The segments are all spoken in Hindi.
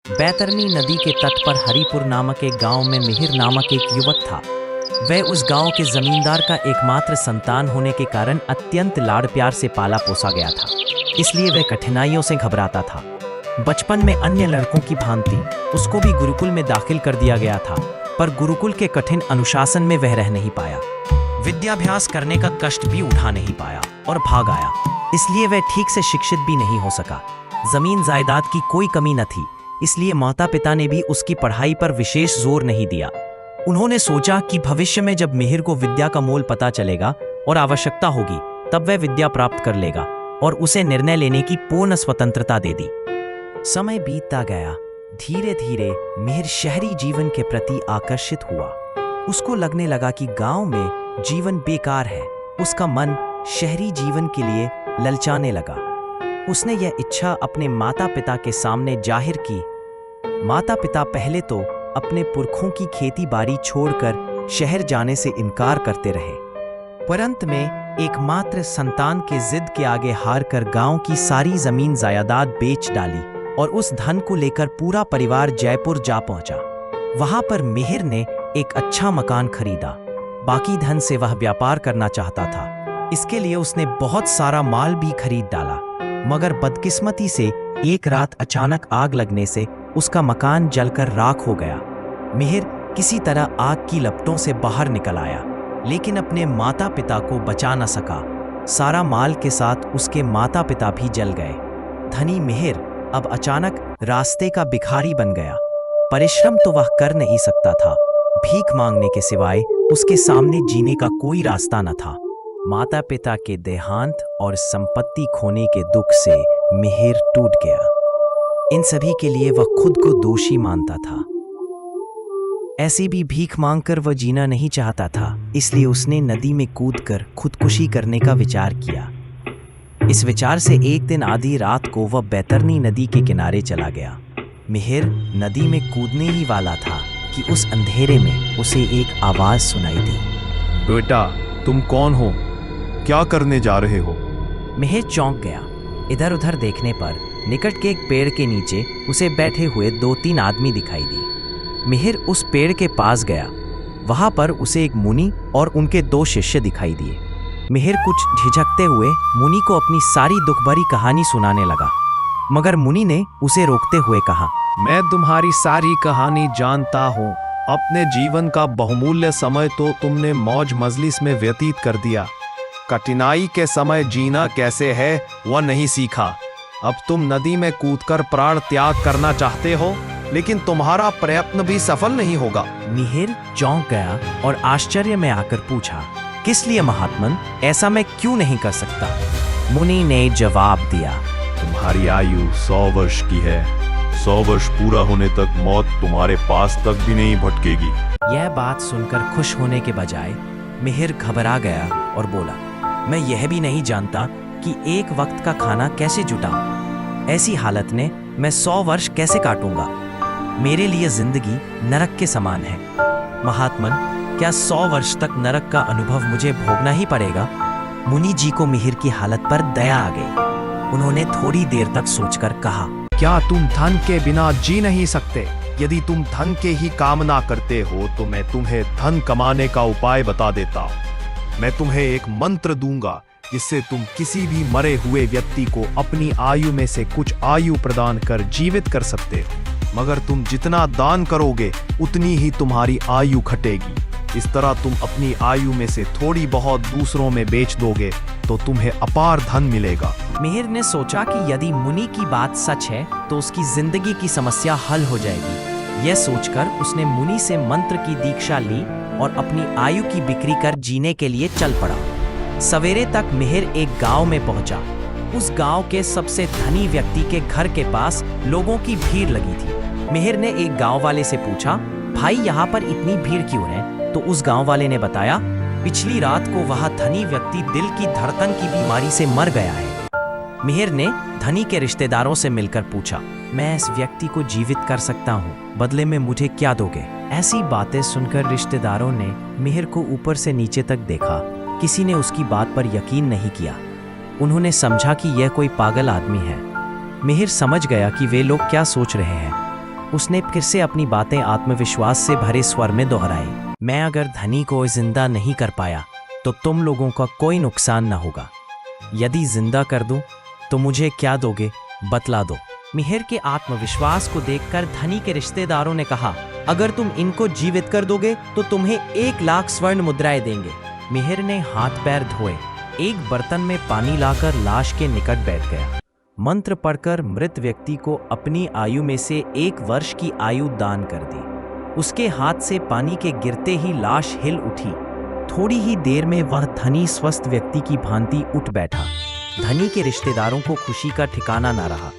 बैतरनी नदी के तट पर हरिपुर नामक एक गांव में मिहिर नामक एक युवक था। वह उस गांव के जमींदार का एकमात्र संतान होने के कारण अत्यंत लाड़ प्यार से पाला पोसा गया था, इसलिए वह कठिनाइयों से घबराता था। बचपन में अन्य लड़कों की भांति उसको भी गुरुकुल में दाखिल कर दिया गया था, पर गुरुकुल के कठिन अनुशासन में वह रह नहीं पाया। विद्याभ्यास करने का कष्ट भी उठा नहीं पाया और भाग आया, इसलिए वह ठीक से शिक्षित भी नहीं हो सका। जमीन जायदाद की कोई कमी न थी, इसलिए माता पिता ने भी उसकी पढ़ाई पर विशेष जोर नहीं दिया। उन्होंने सोचा कि भविष्य में जब मिहिर को विद्या का मोल पता चलेगा और आवश्यकता होगी, तब वह विद्या प्राप्त कर लेगा और उसे निर्णय लेने की पूर्ण स्वतंत्रता दे दी। समय बीतता गया। धीरे धीरे मिहिर शहरी जीवन के प्रति आकर्षित हुआ। उसको लगने लगा कि गांव में जीवन बेकार है। उसका मन शहरी जीवन के लिए ललचाने लगा। उसने यह इच्छा अपने माता पिता के सामने जाहिर की। माता पिता पहले तो अपने पुरखों की खेती बाड़ी छोड़कर शहर जाने से इनकार करते रहे, परंतु में एकमात्र संतान के जिद के आगे हार कर गांव की सारी जमीन जायदाद बेच डाली और उस धन को लेकर पूरा परिवार जयपुर जा पहुंचा। वहां पर मिहिर ने एक अच्छा मकान खरीदा। बाकी धन से वह व्यापार करना चाहता था, इसके लिए उसने बहुत सारा माल भी खरीद डाला। मगर बदकिस्मती से एक रात अचानक आग लगने से उसका मकान जलकर राख हो गया। मिहिर किसी तरह आग की लपटों से बाहर निकल आया, लेकिन अपने माता पिता को बचा न सका। सारा माल के साथ उसके माता पिता भी जल गए। धनी मिहिर अब अचानक रास्ते का भिखारी बन गया। परिश्रम तो वह कर नहीं सकता था, भीख मांगने के सिवाय उसके सामने जीने का कोई रास्ता न था। माता पिता के देहांत और संपत्ति खोने के दुख से मिहिर टूट गया। इन सभी के लिए वह खुद को दोषी मानता था। ऐसे भी भीख मांगकर वह जीना नहीं चाहता था, इसलिए उसने नदी में कूदकर खुदकुशी करने का विचार किया। इस विचार से एक दिन आधी रात को वह बैतरनी नदी के किनारे चला गया। मिहिर नदी में कूदने ही वाला था कि उस अंधेरे में उसे एक आवाज सुनाई दी। बेटा, तुम कौन हो? क्या करने जा रहे हो? मिहिर चौंक गया। इधर उधर देखने पर निकट के एक पेड़ के नीचे उसे बैठे हुए 2-3 आदमी दिखाई दिए। मिहिर उस पेड़ के पास गया। वहां पर उसे एक मुनि और उनके 2 शिष्य दिखाई दिए। मिहिर कुछ झिझकते हुए मुनि को अपनी सारी दुख भरी कहानी सुनाने लगा, मगर मुनि ने उसे रोकते हुए कहा, मैं तुम्हारी सारी कहानी जानता हूँ। अपने जीवन का बहुमूल्य समय तो तुमने मौज मजलिस में व्यतीत कर दिया। कठिनाई के समय जीना कैसे है वह नहीं सीखा। अब तुम नदी में कूदकर प्राण त्याग करना चाहते हो, लेकिन तुम्हारा प्रयत्न भी सफल नहीं होगा। मिहिर चौंक गया और आश्चर्य में आकर पूछा, किस लिए महात्मन? ऐसा मैं क्यों नहीं कर सकता? मुनि ने जवाब दिया, तुम्हारी आयु 100 वर्ष की है। 100 वर्ष पूरा होने तक मौत तुम्हारे पास तक भी नहीं भटकेगी। यह बात सुनकर खुश होने के बजाय मिहिर घबरा गया और बोला, मैं यह भी नहीं जानता कि एक वक्त का खाना कैसे जुटाऊं। ऐसी हालत में मैं 100 वर्ष कैसे काटूंगा? मेरे लिए जिंदगी नरक के समान है। महात्मन, क्या 100 वर्ष तक नरक का अनुभव मुझे भोगना ही पड़ेगा? मुनि जी को मिहिर की हालत पर दया आ गई। उन्होंने थोड़ी देर तक सोचकर कहा, क्या तुम धन के बिना जी नहीं सकते? यदि तुम धन के ही कामना करते हो तो मैं तुम्हें धन कमाने का उपाय बता देता हूँ। मैं तुम्हें एक मंत्र दूंगा जिससे तुम किसी भी मरे हुए व्यक्ति को अपनी आयु में से कुछ आयु प्रदान कर जीवित कर सकते हो। मगर तुम जितना दान करोगे उतनी ही तुम्हारी आयु घटेगी। इस तरह तुम अपनी आयु में से थोड़ी बहुत दूसरों में बेच दोगे तो तुम्हें अपार धन मिलेगा। मिहिर ने सोचा कि यदि मुनि की बात सच है तो उसकी जिंदगी की समस्या हल हो जाएगी। यह सोचकर उसने मुनि से मंत्र की दीक्षा ली और अपनी आयु की बिक्री कर जीने के लिए चल पड़ा। सवेरे तक मिहिर एक गांव में पहुंचा। उस गांव के सबसे धनी व्यक्ति के घर के पास लोगों की भीड़ लगी थी। मिहिर ने एक गांव वाले से पूछा, भाई यहाँ पर इतनी भीड़ क्यों है? तो उस गांव वाले ने बताया, पिछली रात को वह धनी व्यक्ति दिल की धड़कन की बीमारी से मर गया है। मिहिर ने धनी के रिश्तेदारों से मिलकर पूछा, मैं इस व्यक्ति को जीवित कर सकता हूँ, बदले में मुझे क्या दोगे? ऐसी बातें सुनकर रिश्तेदारों ने मिहिर को ऊपर से नीचे तक देखा। किसी ने उसकी बात पर यकीन नहीं किया। उन्होंने समझा कि यह कोई पागल आदमी है। मिहिर समझ गया कि वे लोग क्या सोच रहे हैं। उसने फिर से अपनी बातें आत्मविश्वास से भरे स्वर में दोहराई। मैं अगर धनी को जिंदा नहीं कर पाया तो तुम लोगों का कोई नुकसान न होगा। यदि जिंदा कर दूं तो मुझे क्या दोगे, बतला दो। मिहिर के आत्मविश्वास को देखकर धनी के रिश्तेदारों ने कहा, अगर तुम इनको जीवित कर दोगे तो तुम्हें 1 लाख स्वर्ण मुद्राएं देंगे। मिहिर ने हाथ पैर धोए, एक बर्तन में पानी लाकर लाश के निकट बैठ गया। मंत्र पढ़कर मृत व्यक्ति को अपनी आयु में से 1 वर्ष की आयु दान कर दी। उसके हाथ से पानी के गिरते ही लाश हिल उठी। थोड़ी ही देर में वह धनी स्वस्थ व्यक्ति की भांति उठ बैठा। धनी के रिश्तेदारों को खुशी का ठिकाना न रहा।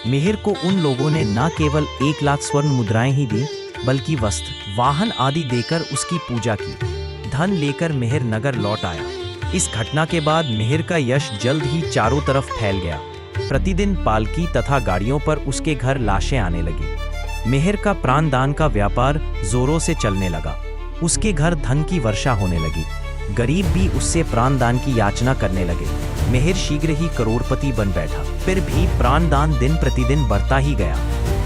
मिहिर को उन लोगों ने न केवल 1 लाख स्वर्ण मुद्राएं ही दी, बल्कि वस्त्र, वाहन आदि देकर उसकी पूजा की। धन लेकर मिहिर नगर लौट आया। इस घटना के बाद मिहिर का यश जल्द ही चारों तरफ फैल गया। प्रतिदिन पालकी तथा गाड़ियों पर उसके घर लाशें आने लगी। मिहिर का प्राणदान का व्यापार जोरों से चलने लगा। उसके घर धन की वर्षा होने लगी। गरीब भी उससे प्राणदान की याचना करने लगे। मिहिर शीघ्र ही करोड़पति बन बैठा। फिर भी प्राणदान दिन प्रतिदिन बढ़ता ही गया।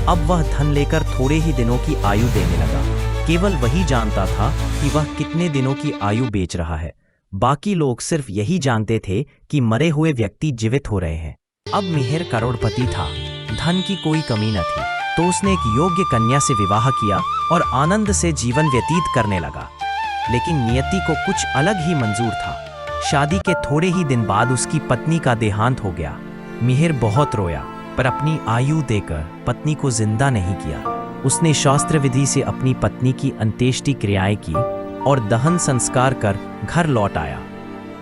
अब वह धन लेकर थोड़े ही दिनों की आयु देने लगा। केवल वही जानता था कि वह कितने दिनों की आयु बेच रहा है। बाकी लोग सिर्फ यही जानते थे कि मरे हुए व्यक्ति जीवित हो रहे हैं। अब मिहिर करोड़पति था, धन की कोई कमी न थी, तो उसने एक योग्य कन्या से विवाह किया और आनंद से जीवन व्यतीत करने लगा। लेकिन नियति को कुछ अलग ही मंजूर था। शादी के थोड़े ही दिन बाद उसकी पत्नी का देहांत हो गया। मिहिर बहुत रोया, पर अपनी आयु देकर पत्नी को जिंदा नहीं किया। उसने शास्त्र विधि से अपनी पत्नी की अंत्येष्टि क्रियाएं की और दहन संस्कार कर घर लौट आया।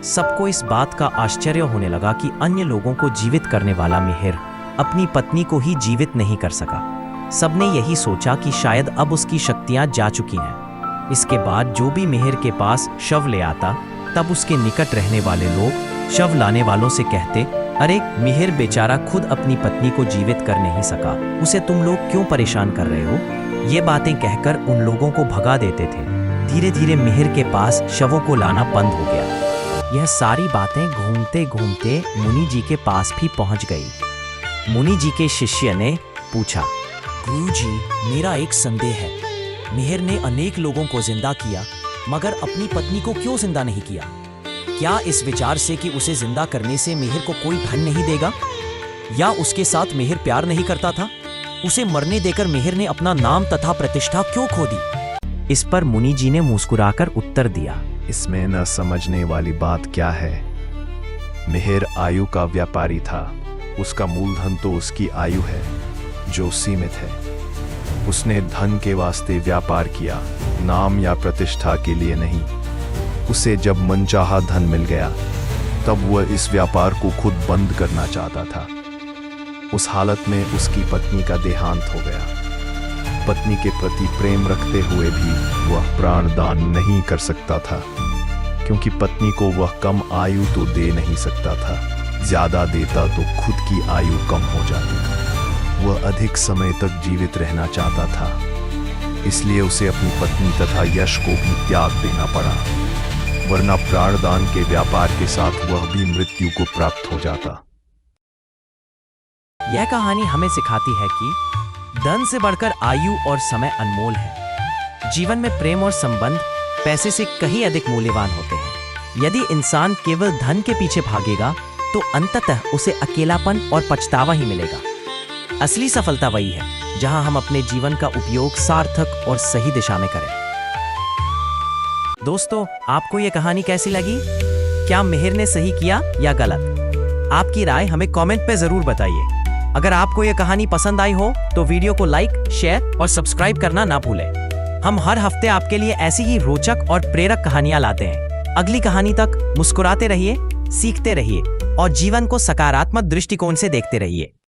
सबको इस बात का आश्चर्य होने लगा कि अन्य लोगों को जीवित करने वाला मिहिर अपनी पत्नी को ही जीवित नहीं कर सका। सबने यही सोचा कि शायद अब उसकी शक्तियां जा चुकी हैं। इसके बाद जो भी मिहिर के पास शव ले आता, तब उसके निकट रहने वाले लोग शव लाने वालों से कहते, अरे मिहिर बेचारा खुद अपनी पत्नी को जीवित कर नहीं सका, उसे तुम लोग क्यों परेशान कर रहे हो। ये बातें कहकर उन लोगों को भगा देते थे। धीरे धीरे मिहिर के पास शवों को लाना बंद हो गया। यह सारी बातें घूमते घूमते मुनि जी के पास भी पहुंच गई। मुनि जी के शिष्य ने पूछा, गुरुजी, मेरा एक संदेह है। मिहिर ने अनेक लोगों को जिंदा किया, मगर अपनी पत्नी को क्यों जिंदा नहीं किया? क्या इस विचार से कि उसे जिंदा करने से मिहिर को कोई धन नहीं देगा? या उसके साथ मिहिर प्यार नहीं करता था? उसे मरने देकर मिहिर ने अपना नाम तथा प्रतिष्ठा क्यों खो दी? इस पर मुनि जी ने मुस्कुराकर उत्तर दिया, इसमें न समझने वाली बात क्या है। मिहिर आयु का व्यापारी था। उसका मूलधन तो उसकी आयु है, जो सीमित है। उसने धन के वास्ते व्यापार किया, नाम या प्रतिष्ठा के लिए नहीं। उसे जब मनचाहा धन मिल गया, तब वह इस व्यापार को खुद बंद करना चाहता था। उस हालत में उसकी पत्नी का देहांत हो गया। पत्नी के प्रति प्रेम रखते हुए भी वह प्राणदान नहीं कर सकता था, क्योंकि पत्नी को वह कम आयु तो दे नहीं सकता था। ज्यादा देता तो खुद की आयु कम हो जाती। वह अधिक समय तक जीवित रहना चाहता था, इसलिए उसे अपनी पत्नी तथा यश को भी त्याग देना पड़ा, वरना प्राणदान के व्यापार के साथ वह भी मृत्यु को प्राप्त हो जाता। यह कहानी हमें सिखाती है कि धन से बढ़कर आयु और समय अनमोल है। जीवन में प्रेम और संबंध पैसे से कहीं अधिक मूल्यवान होते हैं। यदि इंसान केवल धन के पीछे भागेगा तो अंततः उसे अकेलापन और पछतावा ही मिलेगा। असली सफलता वही है जहां हम अपने जीवन का उपयोग सार्थक और सही दिशा में करें। दोस्तों, आपको यह कहानी कैसी लगी? क्या मिहिर ने सही किया या गलत? आपकी राय हमें कमेंट पे जरूर बताइए। अगर आपको यह कहानी पसंद आई हो तो वीडियो को लाइक, शेयर और सब्सक्राइब करना ना भूलें। हम हर हफ्ते आपके लिए ऐसी ही रोचक और प्रेरक कहानियां लाते हैं। अगली कहानी तक मुस्कुराते रहिए, सीखते रहिए और जीवन को सकारात्मक दृष्टिकोण से देखते रहिए।